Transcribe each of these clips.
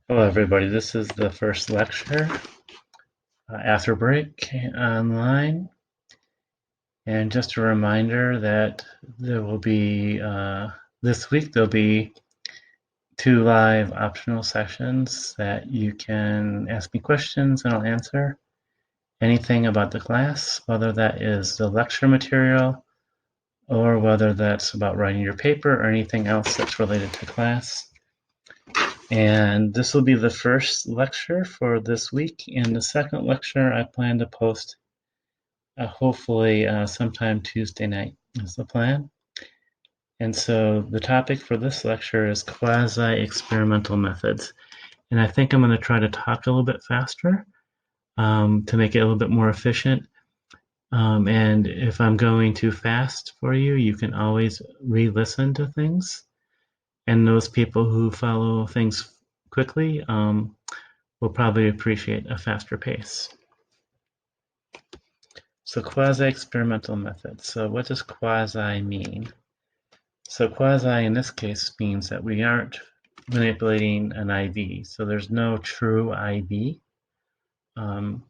Hello, everybody. This is the first lecture after break online. And just a reminder that there will be, this week, there'll be 2 live optional sessions that you can ask me questions and I'll answer anything about the class, whether that is the lecture material or whether that's about writing your paper or anything else that's related to class. And this will be the first lecture for this week. And the second lecture I plan to post hopefully sometime Tuesday night is the plan. And so the topic for this lecture is quasi experimental methods. And I think I'm going to try to talk a little bit faster to make it a little bit more efficient. And if I'm going too fast for you, you can always re-listen to things. And those people who follow things quickly will probably appreciate a faster pace. So quasi-experimental methods. So what does quasi mean? So quasi in this case means that we aren't manipulating an IV. So there's no true IV in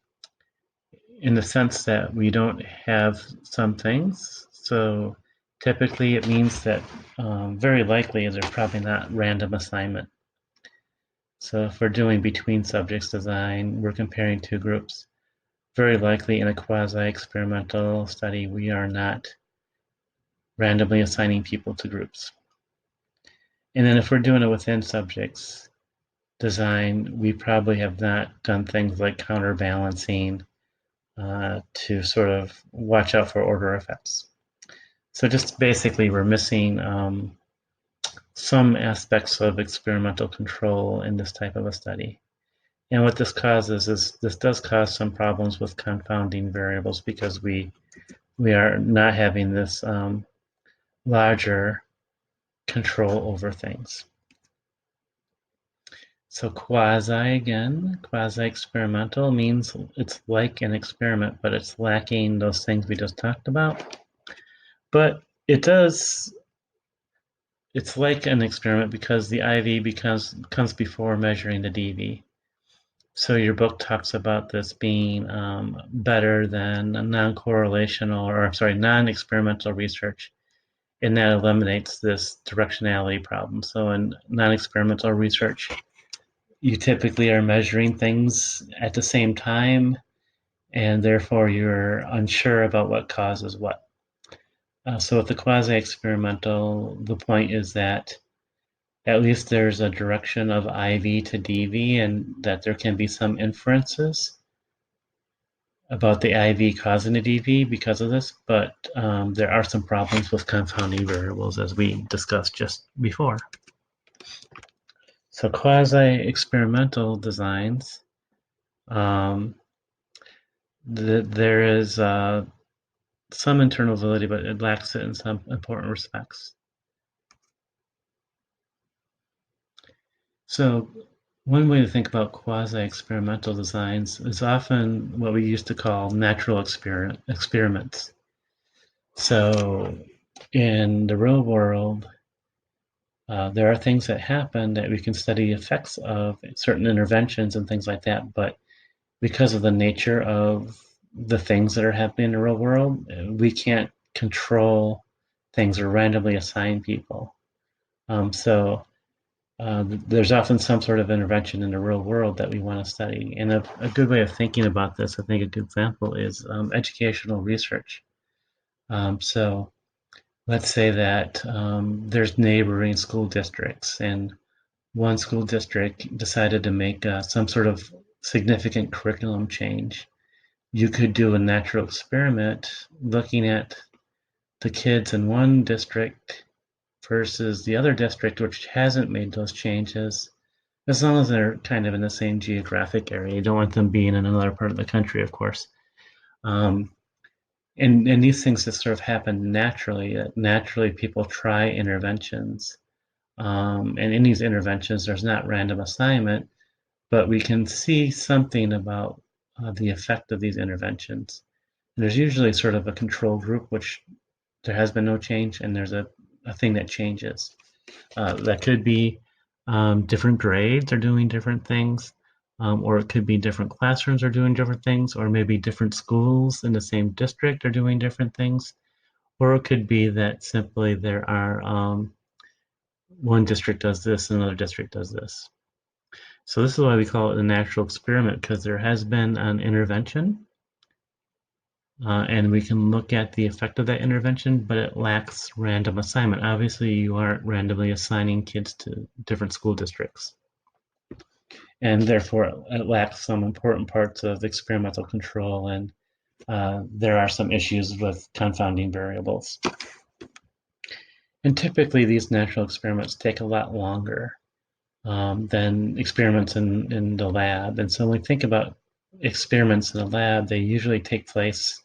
the sense that we don't have some things. So typically it means that very likely there's probably not random assignment. So if we're doing between subjects design, we're comparing two groups. Very likely in a quasi-experimental study, we are not randomly assigning people to groups. And then if we're doing it within subjects design, we probably have not done things like counterbalancing to sort of watch out for order effects. So just basically we're missing some aspects of experimental control in this type of a study. And what this causes is this does cause some problems with confounding variables because we are not having this larger control over things. So quasi again, quasi-experimental means it's like an experiment, but it's lacking those things we just talked about. But it's like an experiment because the IV comes before measuring the DV. So your book talks about this being better than non-correlational, or I'm sorry, non-experimental research, and that eliminates this directionality problem. So in non-experimental research, you typically are measuring things at the same time, and therefore you're unsure about what causes what. So with the quasi-experimental, the point is that at least there's a direction of IV to DV, and that there can be some inferences about the IV causing the DV because of this, but there are some problems with confounding variables as we discussed just before. So quasi-experimental designs, there is some internal validity, but it lacks it in some important respects. So one way to think about quasi-experimental designs is often what we used to call natural experiments. So in the real world, there are things that happen that we can study effects of certain interventions and things like that, but because of the nature of the things that are happening in the real world, we can't control things or randomly assign people. So there's often some sort of intervention in the real world that we want to study. And a good way of thinking about this, I think a good example is educational research. So let's say that there's neighboring school districts, and one school district decided to make some sort of significant curriculum change. You could do a natural experiment looking at the kids in one district versus the other district, which hasn't made those changes, as long as they're kind of in the same geographic area. You don't want them being in another part of the country, of course. And these things just sort of happen naturally. Naturally, people try interventions. And in these interventions, there's not random assignment, but we can see something about the effect of these interventions. And there's usually sort of a control group, which there has been no change, and there's a thing that changes. That could be Different grades are doing different things, or it could be different classrooms are doing different things, or maybe different schools in the same district are doing different things, or it could be that simply there are one district does this, another district does this. So this is why we call it a natural experiment, because there has been an intervention, and we can look at the effect of that intervention, but it lacks random assignment. Obviously, you aren't randomly assigning kids to different school districts, and therefore it lacks some important parts of experimental control, and there are some issues with confounding variables. And typically, these natural experiments take a lot longer than experiments in the lab. And so when we think about experiments in the lab, they usually take place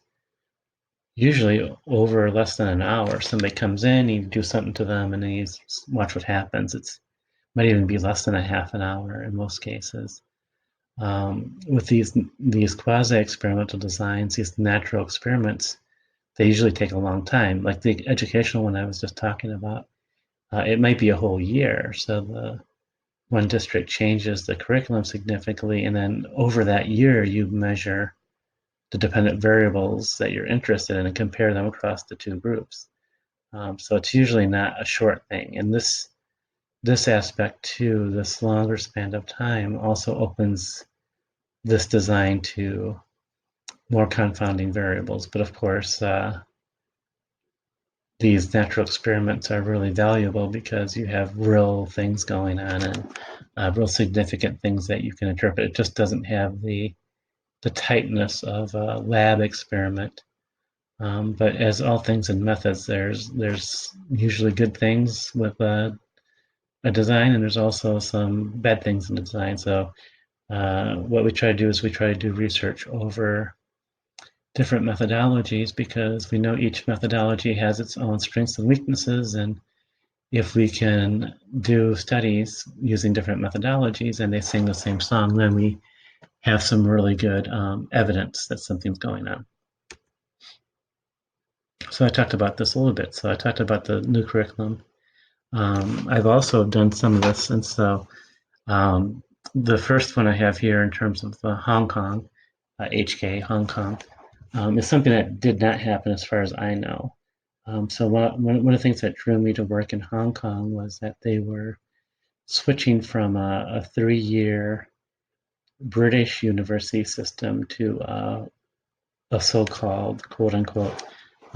usually over less than an hour. Somebody comes in, you do something to them, and then you watch what happens. It might even be less than a half an hour in most cases. With these quasi-experimental designs, these natural experiments, they usually take a long time. Like the educational one I was just talking about, it might be a whole year. So the one district changes the curriculum significantly, and then over that year, you measure the dependent variables that you're interested in and compare them across the two groups. So it's usually not a short thing. And this aspect too, this longer span of time, also opens this design to more confounding variables. But of course, these natural experiments are really valuable because you have real things going on and real significant things that you can interpret. It just doesn't have the tightness of a lab experiment. But as all things in methods, there's usually good things with a design, and there's also some bad things in the design. So what we try to do is we try to do research over different methodologies because we know each methodology has its own strengths and weaknesses, and if we can do studies using different methodologies and they sing the same song, then we have some really good evidence that something's going on. So I talked about this a little bit. So I talked about the new curriculum. I've also done some of this, and so um, the first one I have here in terms of Hong Kong, HK Hong Kong, is something that did not happen as far as I know. So one of the things that drew me to work in Hong Kong was that they were switching from a 3-year British university system to a so-called quote unquote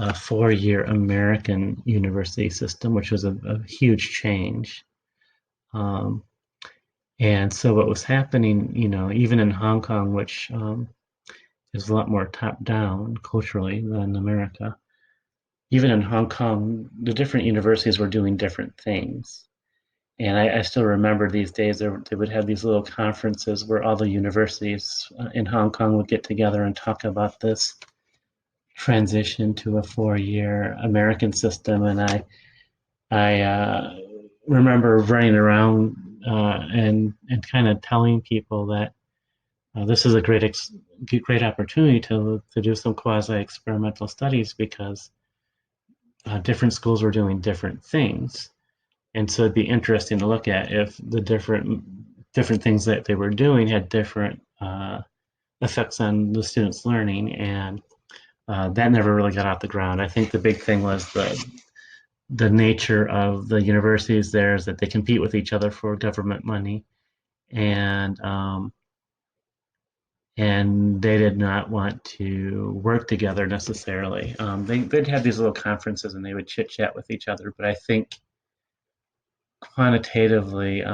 4-year American university system, which was a huge change. Um, and so what was happening, even in Hong Kong, which is a lot more top-down culturally than America, even in Hong Kong, the different universities were doing different things. And I still remember these days they would have these little conferences where all the universities in Hong Kong would get together and talk about this transition to a 4-year American system. And I remember running around and kind of telling people that this is a great opportunity to do some quasi experimental studies because different schools were doing different things. And so it'd be interesting to look at if the different things that they were doing had different effects on the students' learning, and that never really got off the ground. I think the big thing was the nature of the universities there is that they compete with each other for government money, and they did not want to work together necessarily. They'd have these little conferences and they would chit chat with each other, but I think quantitatively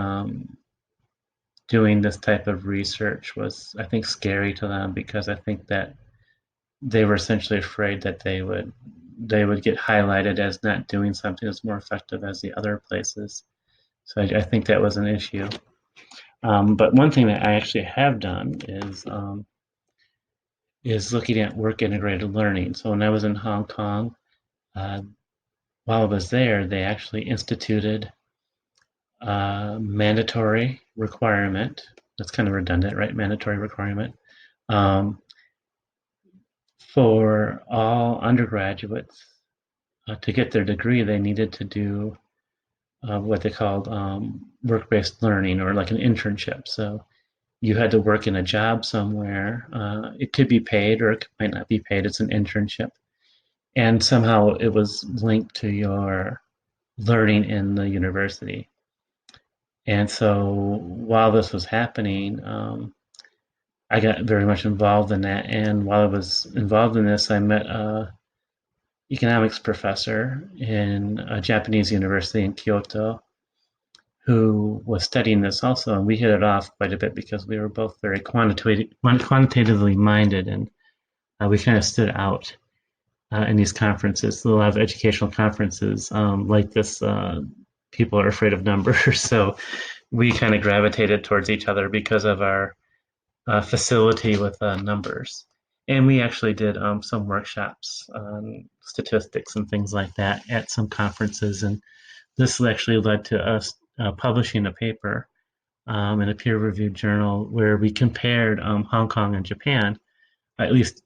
doing this type of research was, I think, scary to them because I think that they were essentially afraid that they would get highlighted as not doing something that's more effective as the other places. So I think that was an issue. But one thing that I actually have done is looking at work integrated learning. So when I was in Hong Kong, uh, while I was there, they actually instituted a mandatory requirement. That's kind of redundant, right? Mandatory requirement um, for all undergraduates to get their degree. They needed to do what they called work-based learning, or like an internship. So you had to work in a job somewhere. It could be paid or it might not be paid. It's an internship. And somehow it was linked to your learning in the university. And so while this was happening, I got very much involved in that. And while I was involved in this, I met a economics professor in a Japanese university in Kyoto who was studying this also. And we hit it off quite a bit because we were both very quantitatively minded, and we kind of stood out in these conferences. A lot of educational conferences like this, people are afraid of numbers. So we kind of gravitated towards each other because of our facility with numbers. And we actually did some workshops on statistics and things like that at some conferences. And this actually led to us publishing a paper in a peer-reviewed journal where we compared Hong Kong and Japan, at least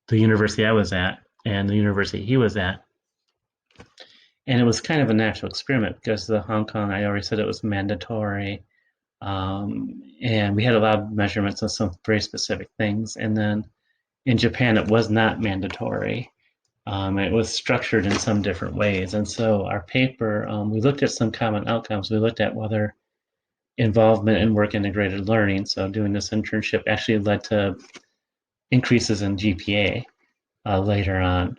the university I was at and the university he was at. And it was kind of a natural experiment because the Hong Kong, I already said it was mandatory. And we had a lot of measurements of some very specific things. And then in Japan, it was not mandatory. It was structured in some different ways. And so our paper, we looked at some common outcomes. We looked at whether involvement in work integrated learning, so doing this internship, actually led to increases in GPA later on.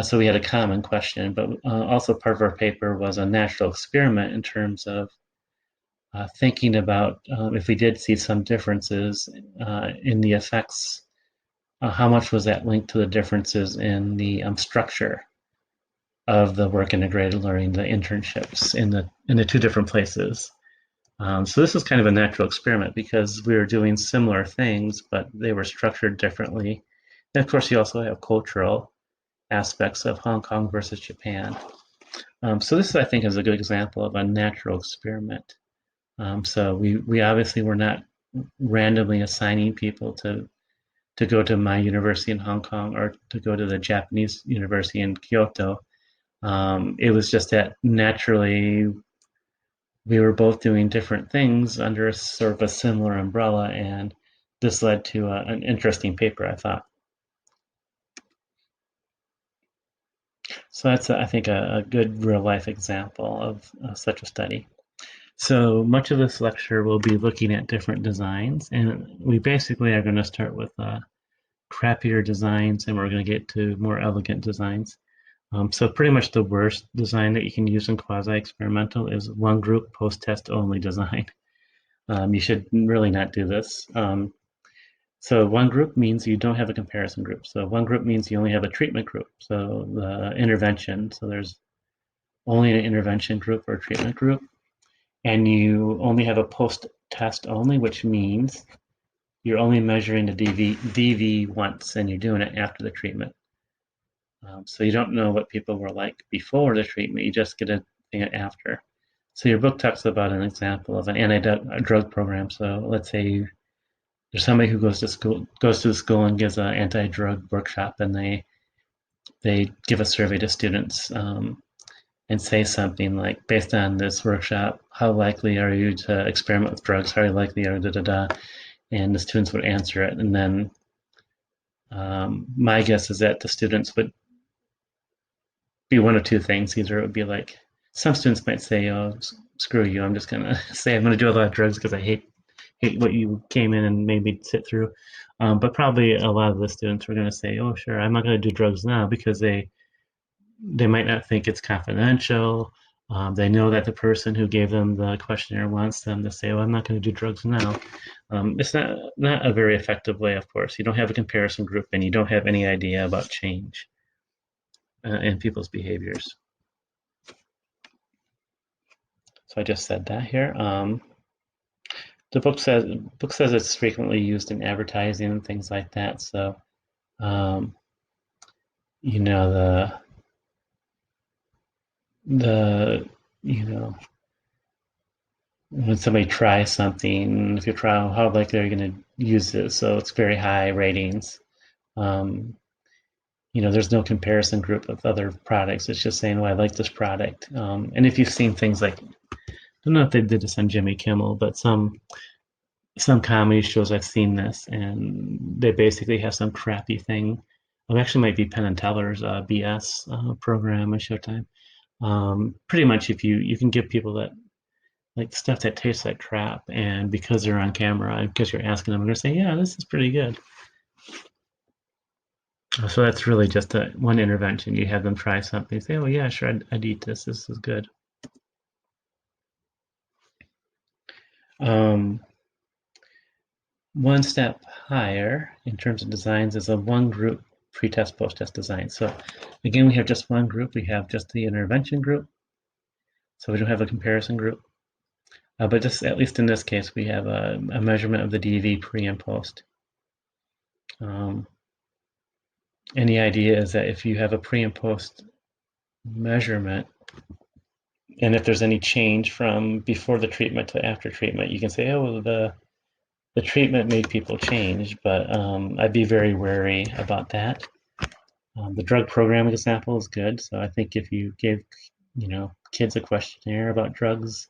So we had a common question, but also part of our paper was a natural experiment in terms of thinking about if we did see some differences in the effects, how much was that linked to the differences in the structure of the work integrated learning, the internships in the two different places. So this was kind of a natural experiment because we were doing similar things, but they were structured differently. And of course, you also have cultural aspects of Hong Kong versus Japan. So this, I think, is a good example of a natural experiment. So we obviously were not randomly assigning people to go to my university in Hong Kong or to go to the Japanese university in Kyoto. It was just that naturally we were both doing different things under sort of a similar umbrella, and this led to an interesting paper, I thought. So that's, I think, a good real life example of such a study. So much of this lecture will be looking at different designs, and we basically are going to start with crappier designs, and we're going to get to more elegant designs. So pretty much the worst design that you can use in quasi-experimental is one group post-test only design. You should really not do this. So one group means you don't have a comparison group. So one group means you only have a treatment group. So the intervention, so there's only an intervention group or a treatment group. And you only have a post-test only, which means you're only measuring the DV once, and you're doing it after the treatment. So you don't know what people were like before the treatment. You just get a thing after. So your book talks about an example of an anti-drug program. So let's say there's somebody who goes to school and gives an anti-drug workshop, and they give a survey to students and say something like, based on this workshop, how likely are you to experiment with drugs? How likely are da? And the students would answer it, and then my guess is that the students would be one of two things. Either it would be like, some students might say, "Oh, screw you! I'm just gonna say I'm gonna do a lot of drugs because I hate what you came in and made me sit through." But probably a lot of the students were going to say, "Oh, sure, I'm not going to do drugs now," because they might not think it's confidential. They know that the person who gave them the questionnaire wants them to say, "Well, I'm not going to do drugs now." It's not a very effective way, of course. You don't have a comparison group, and you don't have any idea about change in people's behaviors. So I just said that here. The book says it's frequently used in advertising and things like that. So, you know, the you know, when somebody tries something, if you try, how likely are you going to use this? So it's very high ratings. There's no comparison group with other products. It's just saying, "Well, I like this product." And if you've seen things like don't know if they did this on Jimmy Kimmel, but some comedy shows I've seen this, and they basically have some crappy thing. It actually might be Penn and Teller's BS program on Showtime. Pretty much, if you can give people that like stuff that tastes like crap, and because they're on camera and because you're asking them, they're gonna say, "Yeah, this is pretty good." So that's really just one intervention. You have them try something, say, "Oh yeah, sure, I'd eat this. This is good." Um, One step higher in terms of designs is a one group pre-test, post-test design. So again, we have just one group. We have just the intervention group. So we don't have a comparison group. But just at least in this case, we have a measurement of the DV pre and post. And the idea is that if you have a pre and post measurement, and if there's any change from before the treatment to after treatment, you can say, oh, the treatment made people change, but I'd be very wary about that. The drug programming example is good. So I think if you give, kids a questionnaire about drugs,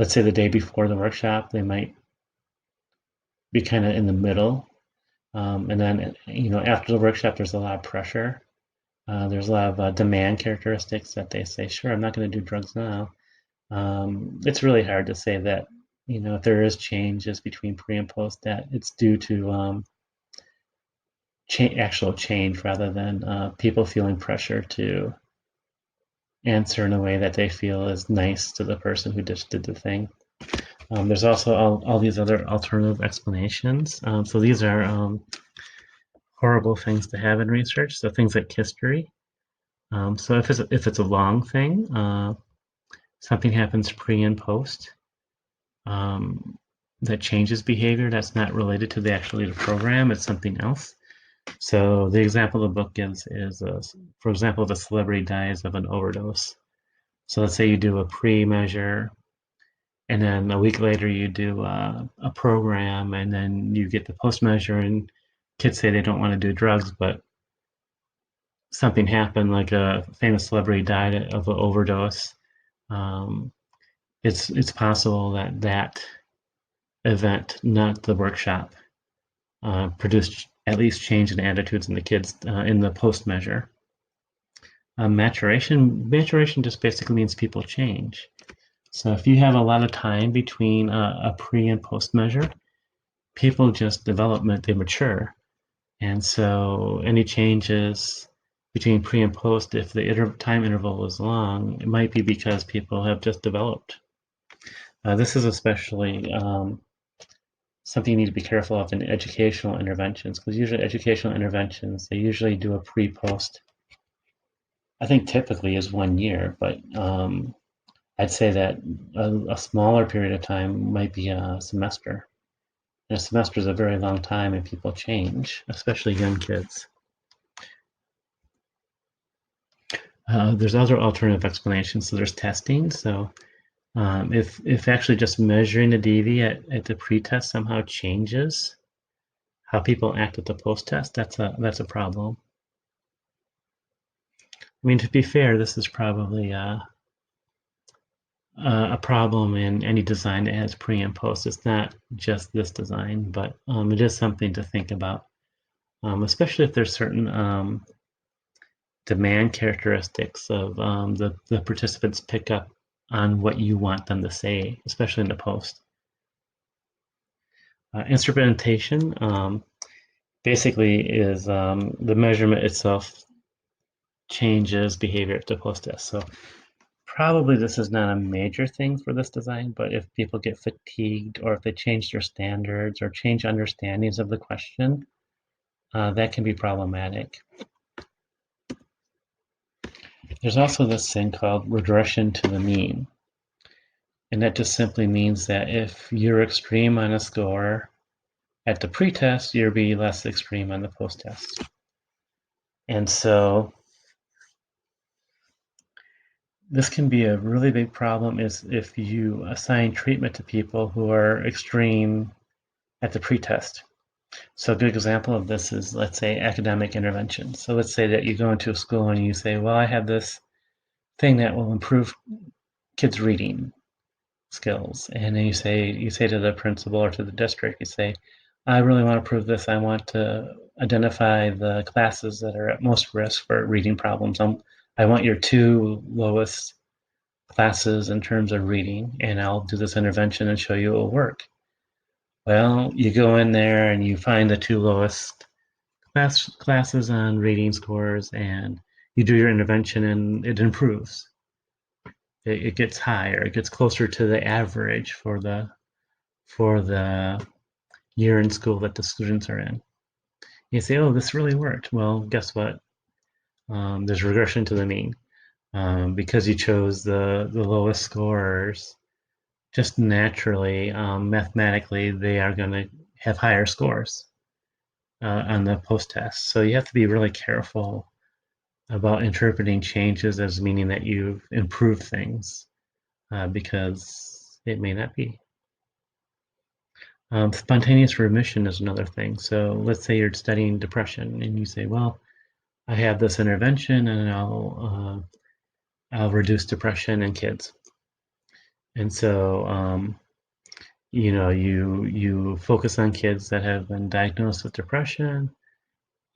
let's say the day before the workshop, they might be kind of in the middle. And then, after the workshop, there's a lot of pressure. There's a lot of demand characteristics that they say, sure, I'm not going to do drugs now. It's really hard to say that, if there is changes between pre and post, that it's due to actual change rather than people feeling pressure to answer in a way that they feel is nice to the person who just did the thing. There's also all these other alternative explanations. So these are horrible things to have in research. So things like history. So if it's a long thing, something happens pre and post that changes behavior that's not related to the actual program. It's something else. So the example the book gives is, for example, the celebrity dies of an overdose. So let's say you do a pre-measure, and then a week later you do a program, and then you get the post-measure, and kids say they don't want to do drugs, but something happened, like a famous celebrity died of an overdose. Um, it's possible that event, not the workshop, produced at least change in attitudes in the kids in the post-measure. Maturation just basically means people change. So if you have a lot of time between a pre and post measure, people just development, they mature. And so any changes between pre and post, if the time interval is long, it might be because people have just developed. This is especially something you need to be careful of in educational interventions, because usually educational interventions, they usually do a pre-post. I think typically is 1 year, but I'd say that a smaller period of time might be a semester. And a semester is a very long time, and people change, especially young kids. There's other alternative explanations. So there's testing. So if actually just measuring the DV at the pre-test somehow changes how people act at the post-test, that's a problem. I mean, to be fair, this is probably a problem in any design that has pre and post. It's not just this design, but it is something to think about, especially if there's certain demand characteristics of the participants pick up on what you want them to say, especially in the post. Instrumentation basically is the measurement itself changes behavior at the post test. So probably this is not a major thing for this design, but if people get fatigued or if they change their standards or change understandings of the question, that can be problematic. There's also this thing called regression to the mean. And that just simply means that if you're extreme on a score at the pre-test, you'll be less extreme on the post-test. And so this can be a really big problem is if you assign treatment to people who are extreme at the pre-test. So a good example of this is, let's say, academic intervention. So let's say that you go into a school and you say, well, I have this thing that will improve kids' reading. skills. And then you say to the principal or to the district, you say, I really want to prove this. I want to identify the classes that are at most risk for reading problems. I want your 2 lowest classes in terms of reading, and I'll do this intervention and show you it will work. Well, you go in there and you find the 2 lowest classes on reading scores, and you do your intervention and it improves. It gets higher. It gets closer to the average for the year in school that the students are in. You say, oh, this really worked. Well, guess what? There's regression to the mean. Because you chose the lowest scorers, just naturally, mathematically, they are going to have higher scores on the post-test. So you have to be really careful about interpreting changes as meaning that you've improved things, because it may not be. Spontaneous remission is another thing. So let's say you're studying depression and you say, well, I have this intervention and I'll reduce depression in kids. And so, you focus on kids that have been diagnosed with depression,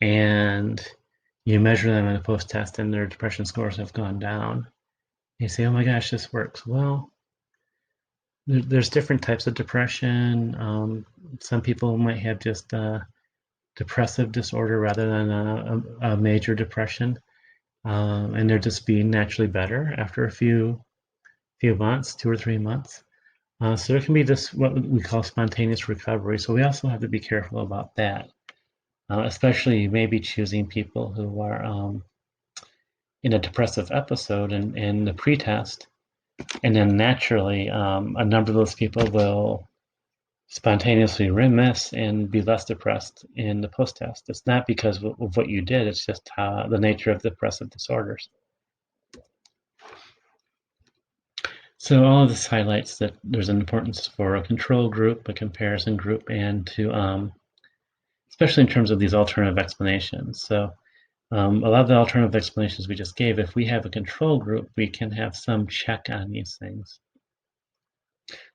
and you measure them in a post-test and their depression scores have gone down. You say, oh my gosh, this works. Well, there's different types of depression. Some people might have just a depressive disorder rather than a major depression, and they're just being naturally better after a few months, 2 or 3 months. So there can be this what we call spontaneous recovery. So we also have to be careful about that, especially you may be choosing people who are in a depressive episode in the pretest, and then naturally a number of those people will spontaneously remiss and be less depressed in the post-test. It's not because of what you did, it's just the nature of depressive disorders. So all of this highlights that there's an importance for a control group, a comparison group, and to especially in terms of these alternative explanations. So a lot of the alternative explanations we just gave, if we have a control group, we can have some check on these things.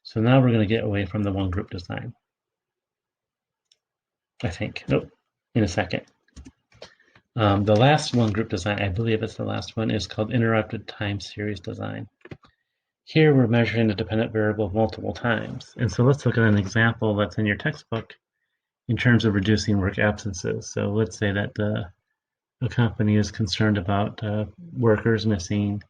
So now we're going to get away from the one group design, I think. Nope, in a second. The last one group design, I believe it's the last one, is called interrupted time series design. Here we're measuring the dependent variable multiple times. And so let's look at an example that's in your textbook in terms of reducing work absences. So let's say that the company is concerned about workers missing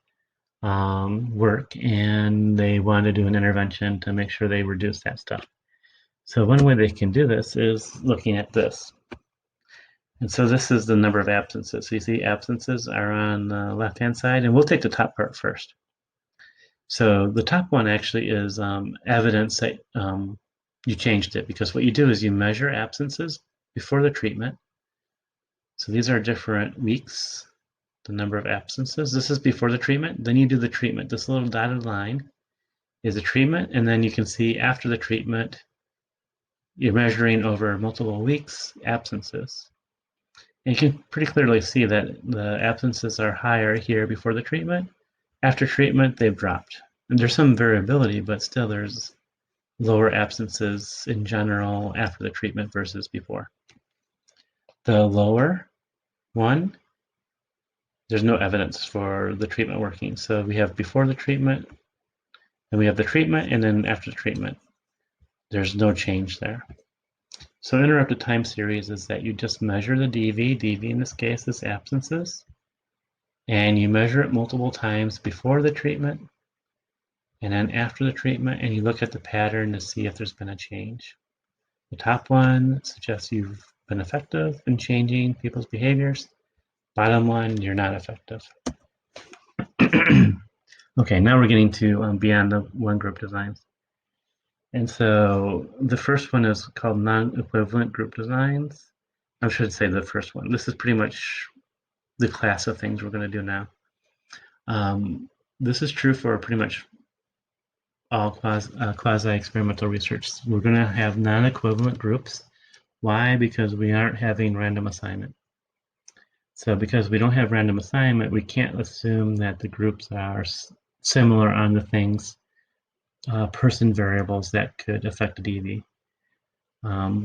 work, and they want to do an intervention to make sure they reduce that stuff. So one way they can do this is looking at this. And so this is the number of absences. So you see absences are on the left-hand side, and we'll take the top part first. So the top one actually is evidence that you changed it, because what you do is you measure absences before the treatment. So these are different weeks, the number of absences. This is before the treatment. Then you do the treatment. This little dotted line is the treatment, and then you can see after the treatment, you're measuring over multiple weeks absences. And you can pretty clearly see that the absences are higher here before the treatment. After treatment, they've dropped. And there's some variability, but still there's lower absences in general after the treatment versus before. The lower one, there's no evidence for the treatment working. So we have before the treatment, then we have the treatment, and then after the treatment. There's no change there. So interrupted time series is that you just measure the DV. DV in this case is absences. And you measure it multiple times before the treatment and then after the treatment, and you look at the pattern to see if there's been a change. The top one suggests you've been effective in changing people's behaviors. Bottom one, you're not effective. Okay, now we're getting to beyond the one group designs. And so the first one is called non-equivalent group designs. I should say the first one. This is pretty much the class of things we're going to do now. This is true for pretty much all quasi-experimental research. We're going to have non-equivalent groups. Why? Because we aren't having random assignment. So because we don't have random assignment, we can't assume that the groups are similar on the things person variables that could affect the DV.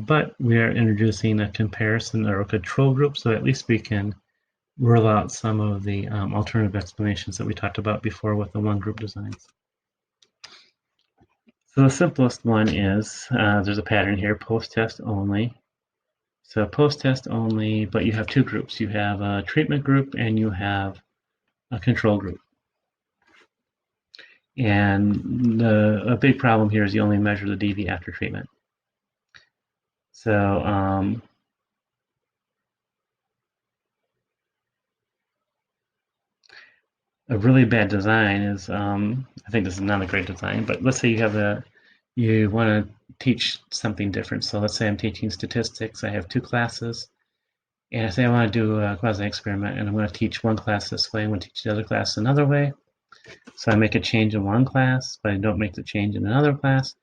But we are introducing a comparison or a control group, so at least we can rule out some of the alternative explanations that we talked about before with the one group designs. So the simplest one is, there's a pattern here, post-test only. So post-test only, but you have two groups. You have a treatment group and you have a control group. And a big problem here is you only measure the DV after treatment. So a really bad design is, I think this is not a great design, but let's say you want to teach something different. So let's say I'm teaching statistics. I have two classes, and I say I want to do a quasi experiment, and I'm going to teach one class this way, I'm going to teach the other class another way. So I make a change in one class, but I don't make the change in another class.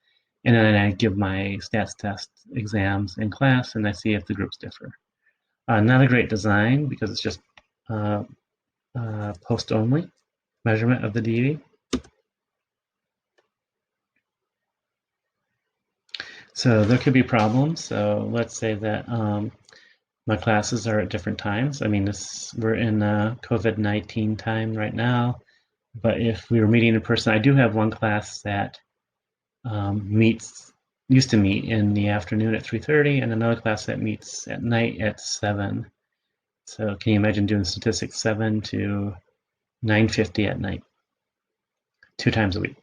And then I give my stats test exams in class, and I see if the groups differ. Not a great design because it's just post-only measurement of the DV. So there could be problems. So let's say that my classes are at different times. I mean, we're in COVID-19 time right now, but if we were meeting in person, I do have one class that used to meet in the afternoon at 3:30, and another class that meets at night at 7. So can you imagine doing statistics 7 to 9:50 at night, 2 times a week?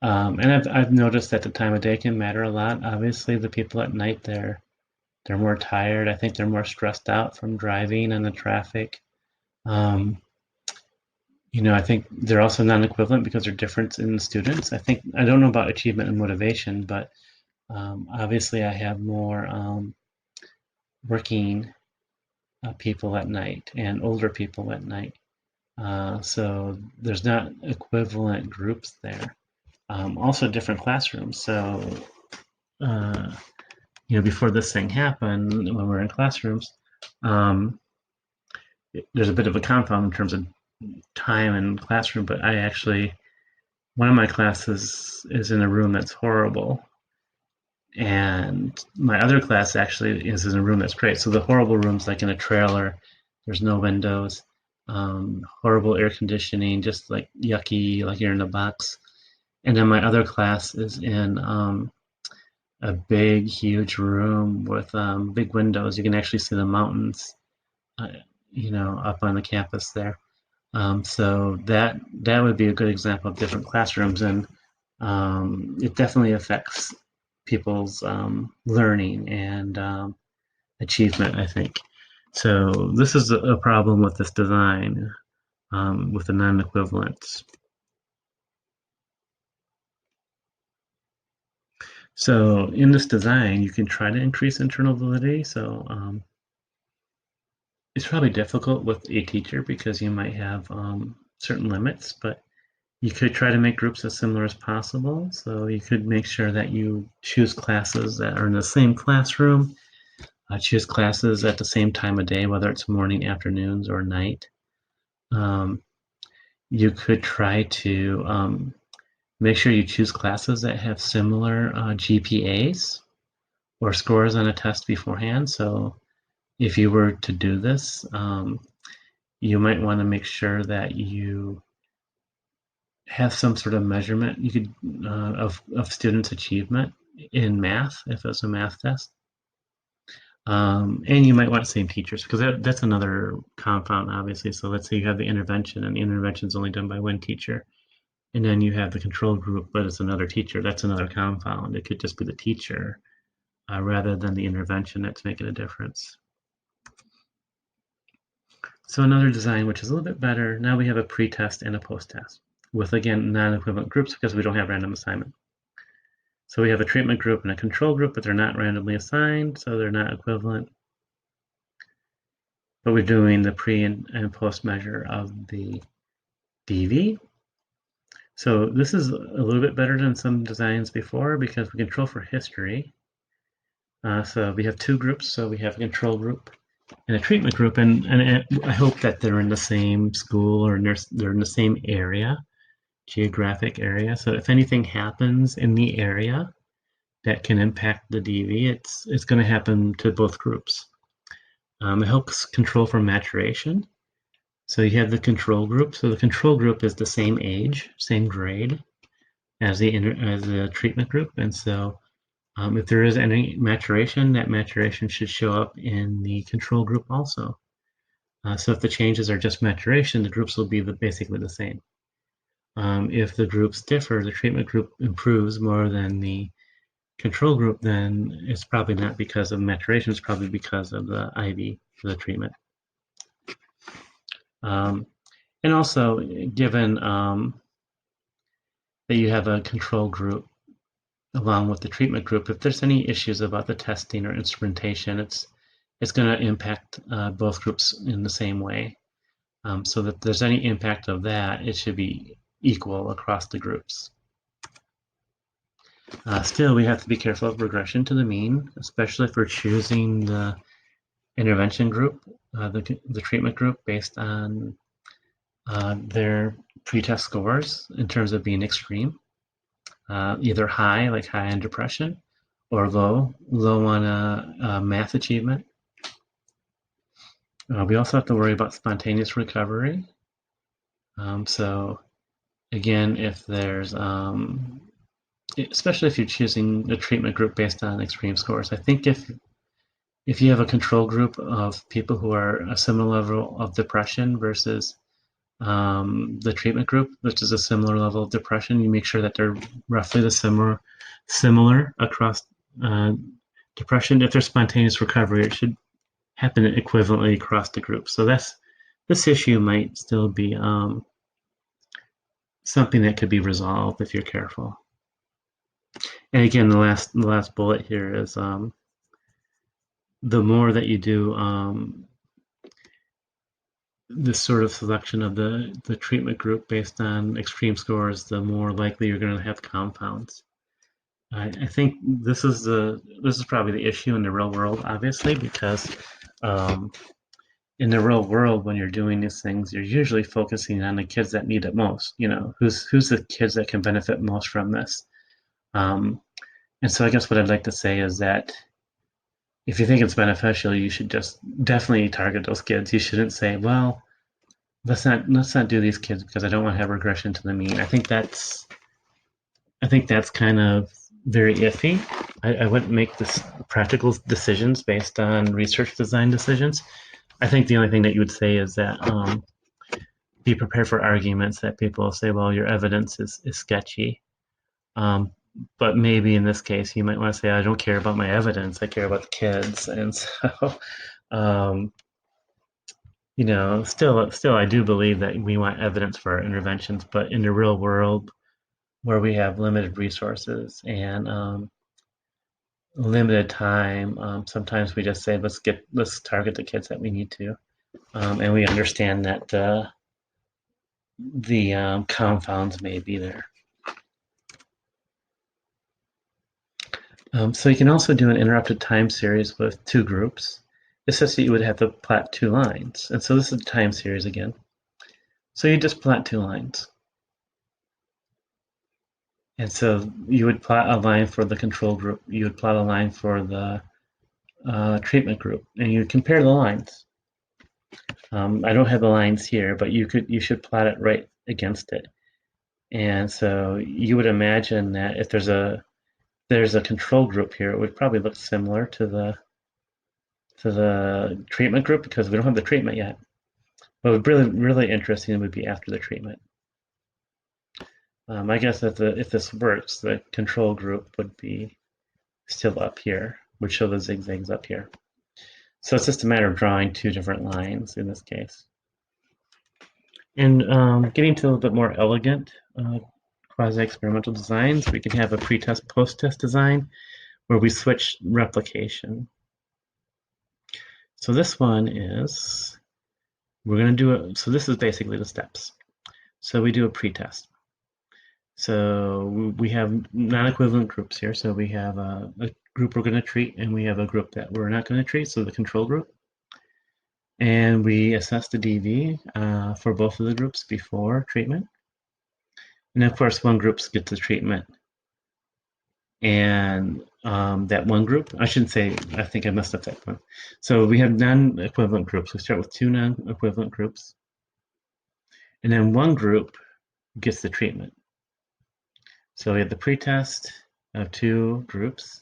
And I've noticed that the time of day can matter a lot. Obviously, the people at night they're more tired. I think they're more stressed out from driving and the traffic. I think they're also non-equivalent because they're different in students. I don't know about achievement and motivation, but obviously I have more working people at night and older people at night. So there's not equivalent groups there. Also different classrooms. So, before this thing happened, when we're in classrooms, there's a bit of a confound in terms of time and classroom, but one of my classes is in a room that's horrible. And my other class actually is in a room that's great. So the horrible room's like in a trailer. There's no windows, horrible air conditioning, just like yucky, like you're in a box. And then my other class is in a big, huge room with big windows. You can actually see the mountains, up on the campus there. So that would be a good example of different classrooms, and it definitely affects people's learning and achievement, I think. So this is a problem with this design, with the non-equivalence. So in this design, you can try to increase internal validity. So it's probably difficult with a teacher because you might have certain limits, but you could try to make groups as similar as possible. So you could make sure that you choose classes that are in the same classroom, choose classes at the same time of day, whether it's morning, afternoons, or night. You could try to make sure you choose classes that have similar GPAs or scores on a test beforehand. So if you were to do this, you might want to make sure that you have some sort of measurement of students' achievement in math, if it's a math test. And you might want the same teachers because that's another confound, obviously. So let's say you have the intervention, and the intervention is only done by one teacher, and then you have the control group, but it's another teacher. That's another confound. It could just be the teacher rather than the intervention that's making a difference. So another design which is a little bit better. Now we have a pre-test and a post-test with, again, non-equivalent groups because we don't have random assignment. So we have a treatment group and a control group, but they're not randomly assigned, so they're not equivalent. But we're doing the pre and post measure of the DV. So this is a little bit better than some designs before because we control for history. So we have two groups. So we have a control group and a treatment group, and I hope that they're in the same school or they're in the same area geographic area. So if anything happens in the area that can impact the DV, it's going to happen to both groups. It helps control for maturation. So you have the control group. So the control group is the same age, same grade as the treatment group, and so if there is any maturation, that maturation should show up in the control group also. So if the changes are just maturation, the groups will be basically the same. If the groups differ, the treatment group improves more than the control group, then it's probably not because of maturation, it's probably because of the IV for the treatment. And also, given that you have a control group along with the treatment group, if there's any issues about the testing or instrumentation, it's going to impact both groups in the same way. So that if there's any impact of that, it should be equal across the groups. Still, we have to be careful of regression to the mean, especially if we're choosing the intervention group, the treatment group, based on their pretest scores in terms of being extreme, either high, like high on depression, or low on math achievement. We also have to worry about spontaneous recovery. So again, if there's, especially if you're choosing the treatment group based on extreme scores, I think if you have a control group of people who are a similar level of depression versus the treatment group, which is a similar level of depression, you make sure that they're roughly the similar across depression. If there's spontaneous recovery, it should happen equivalently across the group. So this issue might still be something that could be resolved if you're careful. And again, the last bullet here is the more that you do this sort of selection of the treatment group based on extreme scores, the more likely you're going to have compounds. I think this is probably the issue in the real world, obviously, because in the real world, when you're doing these things, you're usually focusing on the kids that need it most. You know, who's the kids that can benefit most from this. And so I guess what I'd like to say is that if you think it's beneficial, you should just definitely target those kids. You shouldn't say, well, let's not do these kids because I don't want to have regression to the mean. I think that's kind of very iffy. I wouldn't make this practical decisions based on research design decisions. I think the only thing that you would say is that be prepared for arguments that people will say, well, your evidence is sketchy. But maybe in this case, you might want to say, I don't care about my evidence, I care about the kids. And so, you know, still, I do believe that we want evidence for our interventions, but in the real world, where we have limited resources and limited time, sometimes we just say, let's target the kids that we need to, and we understand that the confounds may be there. So you can also do an interrupted time series with two groups. It's just that you would have to plot two lines. And so this is a time series again. So you just plot two lines. And so you would plot a line for the control group. You would plot a line for the treatment group. And you compare the lines. I don't have the lines here, but you should plot it right against it. And so you would imagine that if there's a control group here, it would probably look similar to the treatment group because we don't have the treatment yet. What would really interesting would be after the treatment. I guess if this works, the control group would be still up here, would show the zigzags up here. So it's just a matter of drawing two different lines in this case. And getting to a little bit more elegant quasi-experimental designs, we can have a pre-test, post-test design where we switch replication. So this one is, we're going to do it. So this is basically the steps. So we do a pre-test. So we have non-equivalent groups here. So we have a group we're going to treat, and we have a group that we're not going to treat, so the control group. And we assess the DV for both of the groups before treatment. And of course, one group gets the treatment. And that one group, I shouldn't say, I think I messed up that one. So we have non-equivalent groups. We start with two non-equivalent groups. And then one group gets the treatment. So we have the pretest of two groups.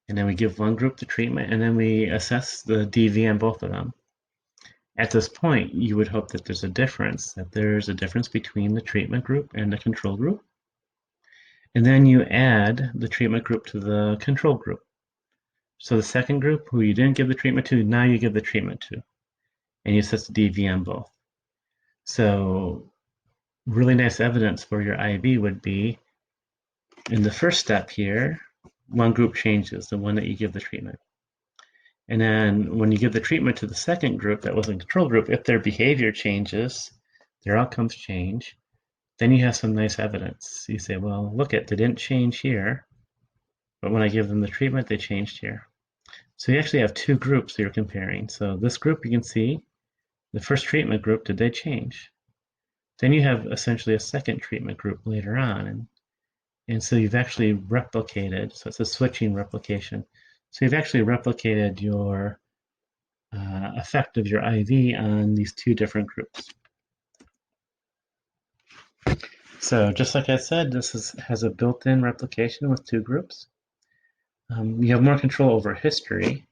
And then we give one group the treatment, and then we assess the DV on both of them. At this point, you would hope that there's a difference between the treatment group and the control group. And then you add the treatment group to the control group. So the second group, who you didn't give the treatment to, now you give the treatment to. And you assess the DV on both. So really nice evidence for your IV would be, in the first step here, one group changes, the one that you give the treatment. And then when you give the treatment to the second group that was in control group, if their behavior changes, their outcomes change, then you have some nice evidence. You say, well, look, they didn't change here, but when I give them the treatment, they changed here. So you actually have two groups that you're comparing. So this group, you can see, the first treatment group, did they change? Then you have essentially a second treatment group later on. And so you've actually replicated, so it's a switching replication. So you've actually replicated your effect of your IV on these two different groups. So just like I said, this has a built-in replication with two groups. You have more control over history.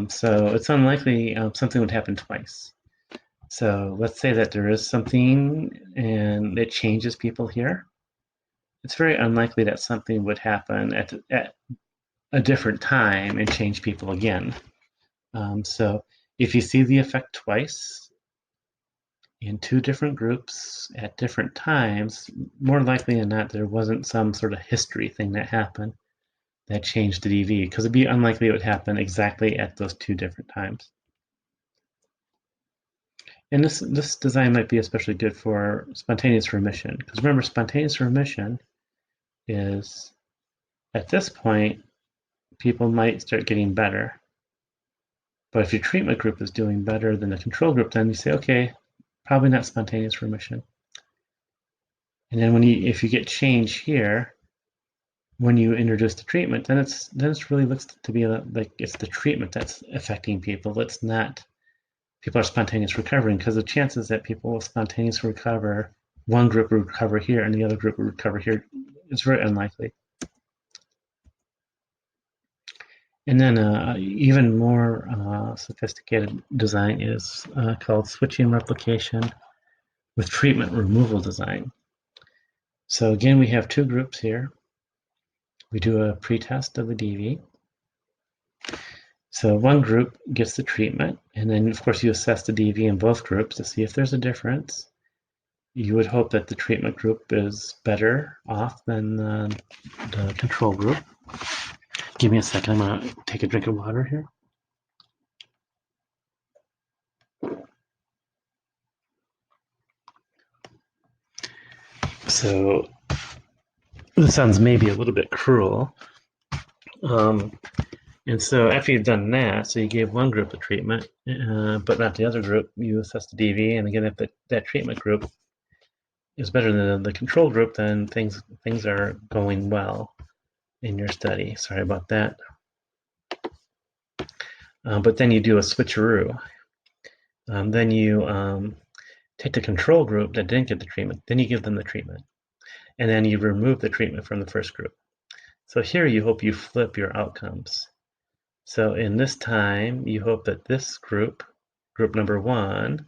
So it's unlikely something would happen twice. So let's say that there is something and it changes people here. It's very unlikely that something would happen at a different time and change people again. So if you see the effect twice in two different groups at different times, more likely than not, there wasn't some sort of history thing that happened that changed the DV, because it'd be unlikely it would happen exactly at those two different times. And this design might be especially good for spontaneous remission, because remember, spontaneous remission is, at this point, people might start getting better. But if your treatment group is doing better than the control group, then you say, okay, probably not spontaneous remission. And then if you get change here, when you introduce the treatment, then it really looks to be like it's the treatment that's affecting people. It's not people are spontaneous recovering, because the chances that people will spontaneously recover, one group will recover here and the other group will recover here, is very unlikely. And then even more sophisticated design is called switching replication with treatment removal design. So again, we have two groups here. We do a pretest of the DV. So one group gets the treatment, and then of course you assess the DV in both groups to see if there's a difference. You would hope that the treatment group is better off than the control group. Give me a second, I'm gonna take a drink of water here. So this sounds maybe a little bit cruel. And so after you've done that, so you gave one group a treatment, but not the other group, you assess the DV, and again, if that treatment group is better than the control group, then things are going well in your study. Sorry about that. But then you do a switcheroo. Then you take the control group that didn't get the treatment, then you give them the treatment. And then you remove the treatment from the first group. So here you hope you flip your outcomes. So in this time, you hope that this group number one,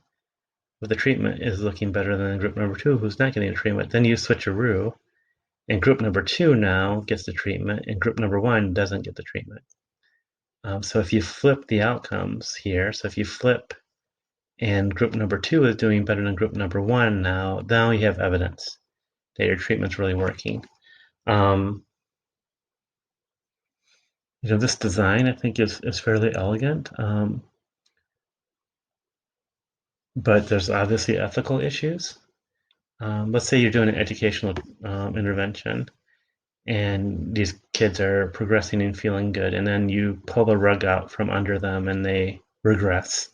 with the treatment is looking better than group number two, who's not getting a treatment. Then you switcheroo, and group number two now gets the treatment, and group number one doesn't get the treatment. So if you flip the outcomes here, so if you flip and group number two is doing better than group number one now you have evidence that your treatment's really working. This design, I think, is fairly elegant, but there's obviously ethical issues. Let's say you're doing an educational intervention, and these kids are progressing and feeling good, and then you pull the rug out from under them and they regress.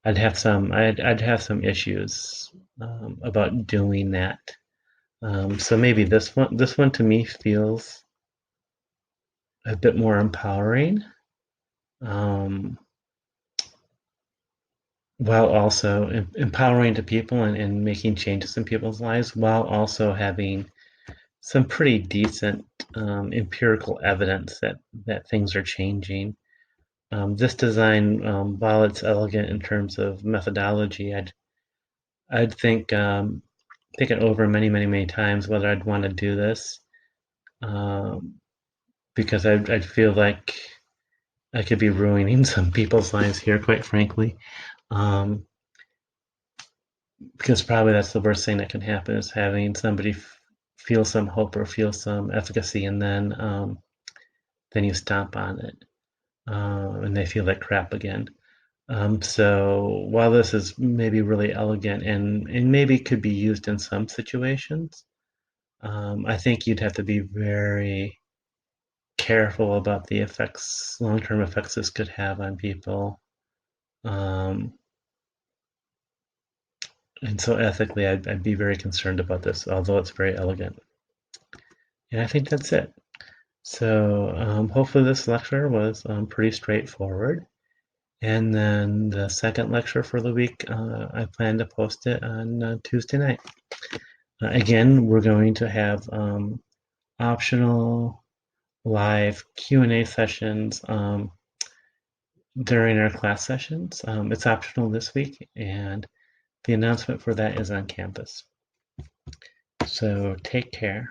I'd have some issues about doing that. So maybe this one to me feels a bit more empowering, um, while also empowering to people and making changes in people's lives, while also having some pretty decent empirical evidence that things are changing. This design, while it's elegant in terms of methodology, I'd think it over many times whether I'd want to do this, um, because I'd feel like I could be ruining some people's lives here, quite frankly. Um, because probably that's the worst thing that can happen is having somebody feel some hope or feel some efficacy, and then you stomp on it, and they feel like crap again. So while this is maybe really elegant and maybe could be used in some situations, I think you'd have to be very careful about the effects, long-term effects this could have on people. Um, and so ethically, I'd be very concerned about this, although it's very elegant. And I think that's it. So hopefully this lecture was pretty straightforward. And then the second lecture for the week, I plan to post it on Tuesday night. Again, we're going to have optional live Q&A sessions during our class sessions. It's optional this week, and the announcement for that is on campus. So take care.